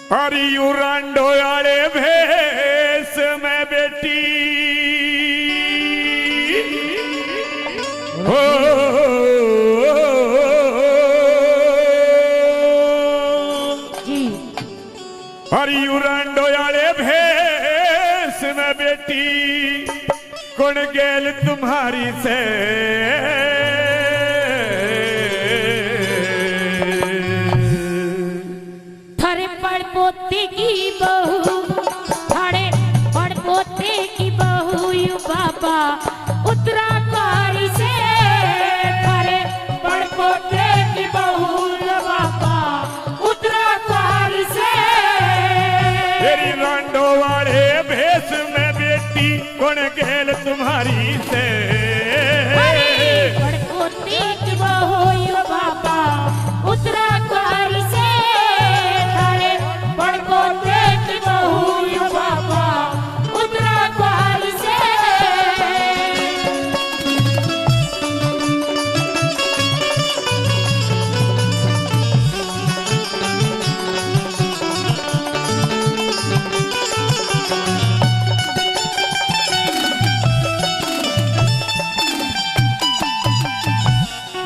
हरियू रांडो आले भेस में बेटी हो हरियू रांडो आले भेस में बेटी कौन गेल तुम्हारी से पोते की बहू थारे बड़ पोते की बहू यू बाबा उत्तराकारी से थारे बड़ पोते की बहू बाबा उत्तराकारी से तेरी रांडो वाले भेस में बेटी कौन गेल तुम्हारी से बड़ पोते की बहू यू बाबा उत्तराकारी से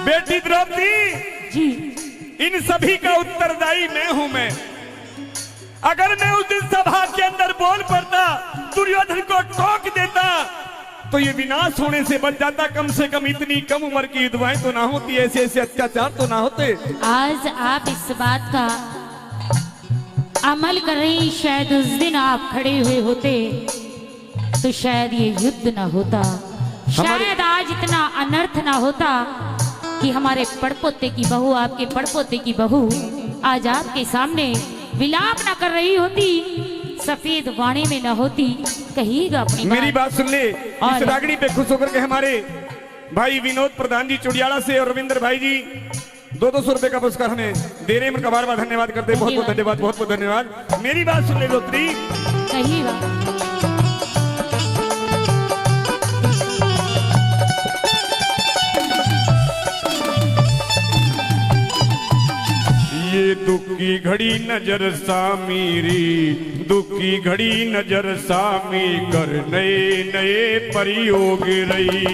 बेटी द्रौपदी जी इन सभी का उत्तरदायी मैं हूं। मैं अगर मैं उस दिन सभा के अंदर बोल पड़ता दुर्योधन को टोक देता तो ये विनाश होने से बच जाता। कम से कम इतनी कम उम्र की विधवाएं तो ना होती, ऐसे ऐसे अत्याचार तो ना होते। आज आप इस बात का अमल कर रही, शायद उस दिन आप खड़े हुए होते तो शायद ये युद्ध ना होता, शायद आज इतना अनर्थ ना होता कि हमारे पड़पोते की बहू, आपके पड़पोते की बहू आज आपके सामने विलाप ना कर रही होती, सफेद वाणी में ना होती। कहिएगा अपनी मेरी बात सुन ले। इस रागड़ी पे खुश होकर के हमारे भाई विनोद प्रधान जी चुड़ियाला से और रविंद्र भाई जी 200 रुपए का पुरस्कार हमें दे रहे हैं। उनका बार बार धन्यवाद करते हैं। बहुत बहुत धन्यवाद, बहुत बहुत धन्यवाद। मेरी बात सुन ले दोत्री, कहिएगा। ये दुख की घड़ी नजर सामीरी, दुख की घड़ी नजर सामी कर नए नए प्रयोग रही।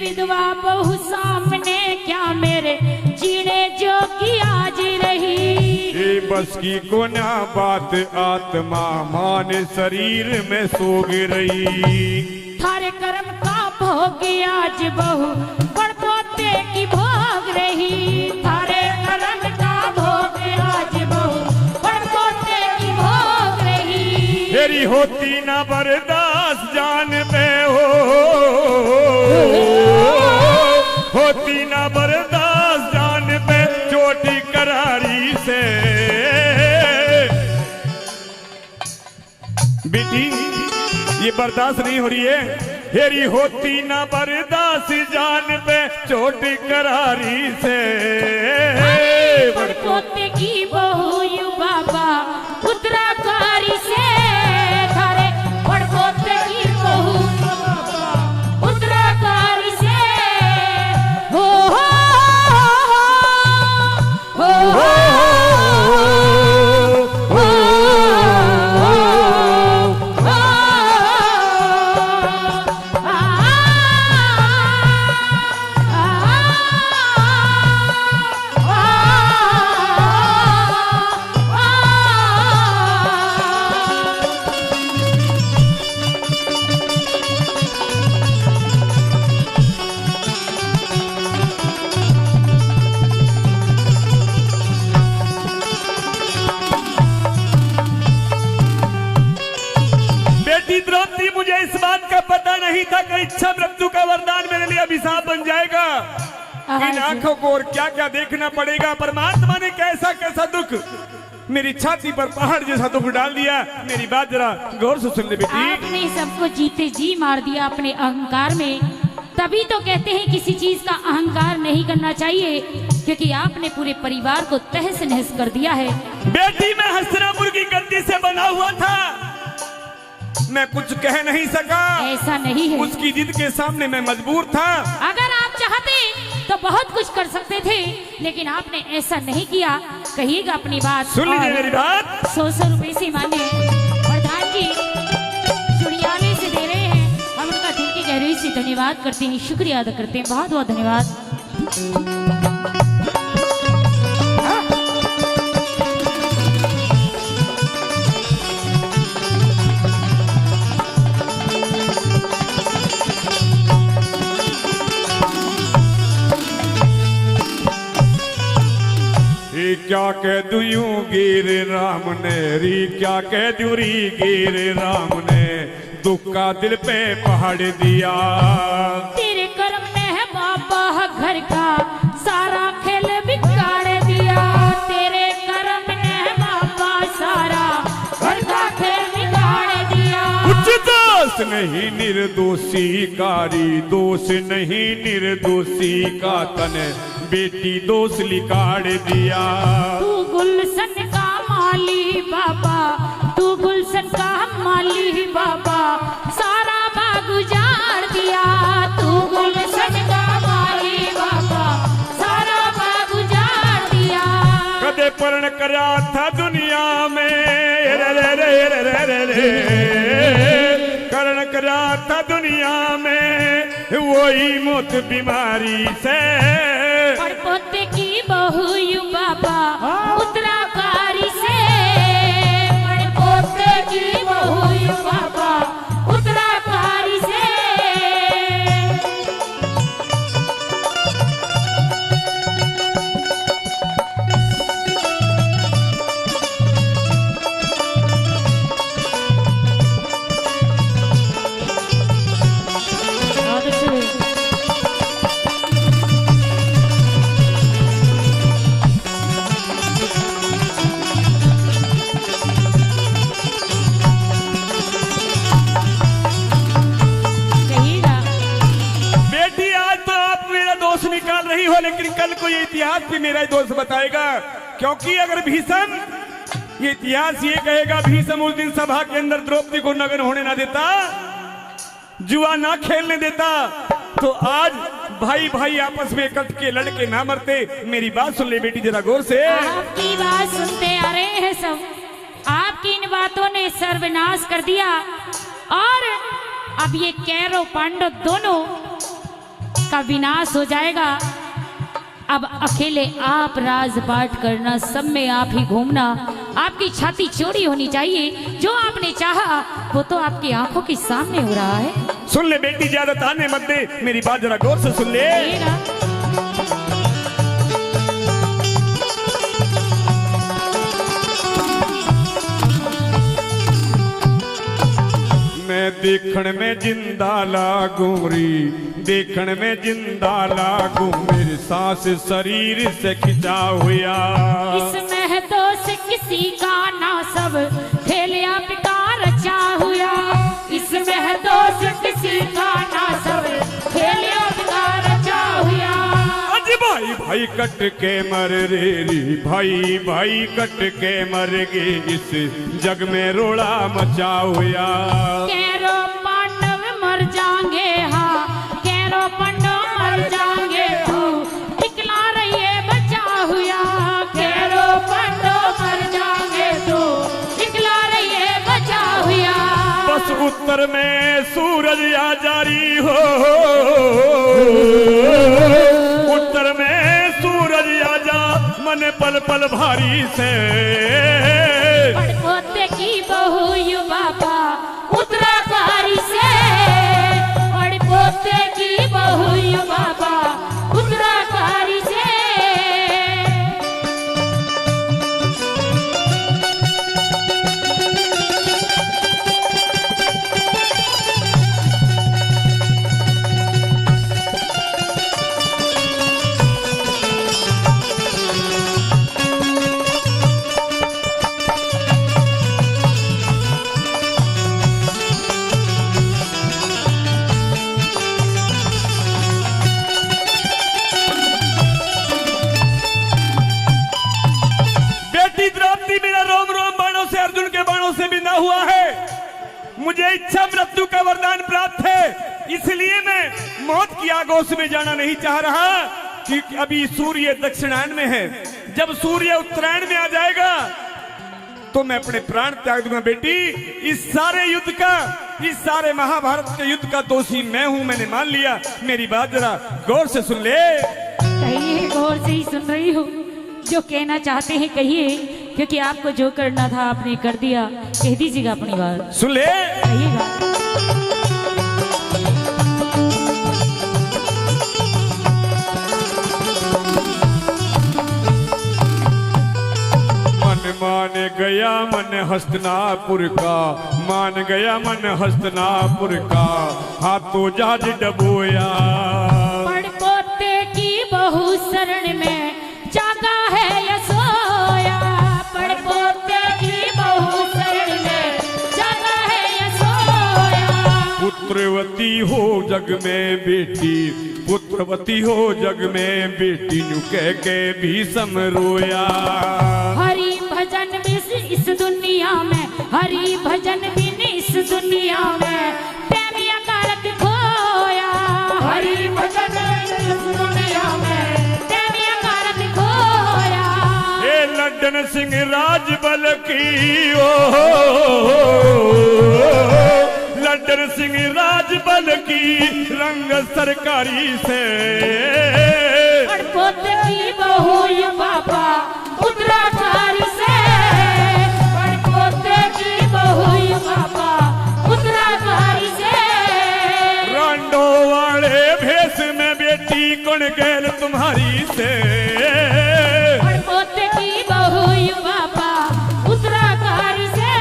विधवा बहु सामने क्या मेरे जीने जोगी आज रही। ये बस की कोना बात आत्मा मान शरीर में सोग रही। थारे कर्म का भोग आज बहु पड़पोते की भोग रही। थारे कर्म का भोग आज बहु पड़पोते की भोग रही। तेरी होती ना बर्दाश्त जान पे हो, होती ना बर्दाश्त जान पे चोटी करारी से। बेटी ये बर्दाश्त नहीं हो रही है। हेरी होती ना बर्दाश्त जान पे चोट करारी से। पड़पोते की बहू यू बाबा उत्तराकारी से। थारे पड़पोते की बहू उत्तराकारी से। हो हो हो हो द्रौपदी मुझे इस बात का पता नहीं था कि इच्छा मृत्यु का वरदान मेरे लिए अभिशाप बन जाएगा। इन आंखों को और क्या क्या देखना पड़ेगा। परमात्मा ने कैसा कैसा दुख मेरी छाती पर पहाड़ जैसा दुख डाल दिया। मेरी बात जरा गौर से सुन ले बेटी। आपने सबको जीते जी मार दिया अपने अहंकार में। तभी तो कहते हैं किसी चीज का अहंकार नहीं करना चाहिए, क्योंकि आपने पूरे परिवार को तहस नहस कर दिया है। बेटी मैं हस्तिनापुर की गद्दी से बना हुआ था, मैं कुछ कह नहीं सका। ऐसा नहीं है, उसकी जिद के सामने मैं मजबूर था। अगर आप चाहते तो बहुत कुछ कर सकते थे, लेकिन आपने ऐसा नहीं किया। कहिएगा अपनी बात। सुन लीजिए और मेरी बात। 100 रुपए से माने प्रधान जी चुड़ियाले से दे रहे हैं, हम उनका दिल की गहराई से धन्यवाद करते हैं, शुक्रिया अदा करते हैं, बहुत बहुत धन्यवाद। क्या कह दूं गिर राम ने री, क्या कह दूं री गिर राम ने, दुख का दिल पे पहाड़ दिया। तेरे कर्म ने है बाबा घर का सारा खेल बिगाड़ दिया, तेरे कर्म ने है बाबा सारा घर का खेल बिगाड़ दिया। कुछ दोष नहीं निर्दोषी कारी, दोष नहीं निर्दोषी का तन बेटी दोष लिकाड़ दिया। तू गुलशन का माली बाबा, तू गुलशन का माली बाबा, सारा बाग उजाड़ दिया। तू गुलशन का माली बाबा, सारा बाग उजाड़ दिया। कदे पर्ण करा था दुनिया में रे रे रे रे रे रे रे, कर्ण करा था दुनिया में वही मौत बीमारी से। पोते की बहू यू बाबा उत्तराकारी से, पोते की बहू यू बाबा उत्तराकारी से। निकाल रही हो, लेकिन कल को ये इतिहास भी मेरा दोस्त बताएगा। क्योंकि अगर भीषम, ये इतिहास ये कहेगा भीषम उस दिन सभा के अंदर द्रौपदी को नग्न होने ना देता, जुआ ना खेलने देता, तो आज भाई भाई आपस में कट के लड़के ना मरते। मेरी बात सुन ले बेटी जरा गौर से। आपकी बात सुनते आ रहे हैं सब, आपकी इन बातों ने सर्वनाश कर दिया, और अब ये कैरव पांडव दोनों का विनाश हो जाएगा। अब अकेले आप राजपाट करना, सब में आप ही घूमना, आपकी छाती चौड़ी होनी चाहिए। जो आपने चाहा वो तो आपकी आंखों के सामने हो रहा है। सुन ले बेटी, ज्यादा ताने मत दे, मेरी बात जरा गौर से सुन ले। मैं देखण में जिंदा लागू री, देखण में जिंदा लागू, मेरी सांस शरीर से खिंचा हुआ। इसमें दोष किसी का ना, सब खेल आपका रचा हुआ। इसमें दोष किसी का ना, सब खेल आपका रचा हुआ। अज भाई भाई कट के मर रे री, भाई भाई कट के मर गे, इस जग में रोड़ा मचा हुआ। कैरो पांडव मर जाएंगे, हाँ कैरो पांडव मर जाएंगे, तू निकला रहिए बचा हुआ। कैरो पांडव मर जाएंगे, तू निकला रहिए बचा हुआ। बस उत्तर में सूरज आ जारी हो, उत्तर में सूरज आ जा, मन पल पल भारी से। पोते की बहू यू बाबा उत्तराकारी से, और पोते की बहू यू बाबा उत्तराकारी से। हुआ है, मुझे इच्छा मृत्यु का वरदान प्राप्त है, इसलिए मैं मौत की आगोश में जाना नहीं चाह रहा, क्योंकि अभी सूर्य दक्षिणायन में है। जब सूर्य उत्तरायण में आ जाएगा तो मैं अपने प्राण त्याग दूंगा। बेटी, इस सारे युद्ध का, इस सारे महाभारत के युद्ध का दोषी मैं हूं, मैंने मान लिया। मेरी बात जरा गौर से सुन ले। कहिए, गौर से ही सुन रही हूँ। जो कहना चाहते हैं कहिए, क्योंकि आपको जो करना था आपने कर दिया। कह दीजिएगा अपनी बात। सुन ले। कहिएगा। मान गया मन हस्तिनापुर का, मान गया मन हस्तिनापुर का, हाथों जहाज डबोया। पड़ पोते की बहू शरण में जागा है या सोया। पड़ पोते की बहू शरण में जागा है या सोया। पुत्रवती हो जग में बेटी, पुत्रवती हो जग में बेटी, नु कह के भी समरोया। हरि भजन बिन इस दुनिया में, हरि भजन बिन इस दुनिया में, प्रेमिया कारक खोया। हरि भजन बिन इस दुनिया में, प्रेमिया कारक खोया। ए लड्डन सिंह राजबल की ओ, लड्डन सिंह राजबल की रंग सरकारी से। पड़पोत की बहू ये बाबा उत्तराधारी से। पड़पोत की बहू ये बाबा उत्तराधारी से। रांडो वाले भेष में बेटी कौन गैल तुम्हारी से। पड़पोत की बहू ये बाबा उत्तराधारी से।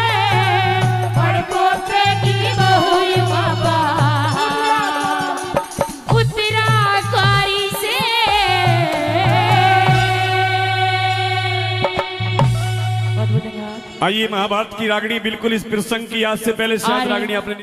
पड़पोत की बहू ये बाबा उत्तराधारी से। बहुत बहुत धन्यवाद। आइए, महाभारत की रागनी बिल्कुल इस प्रसंग की आज से पहले शायद आ रही है। रागनी आपने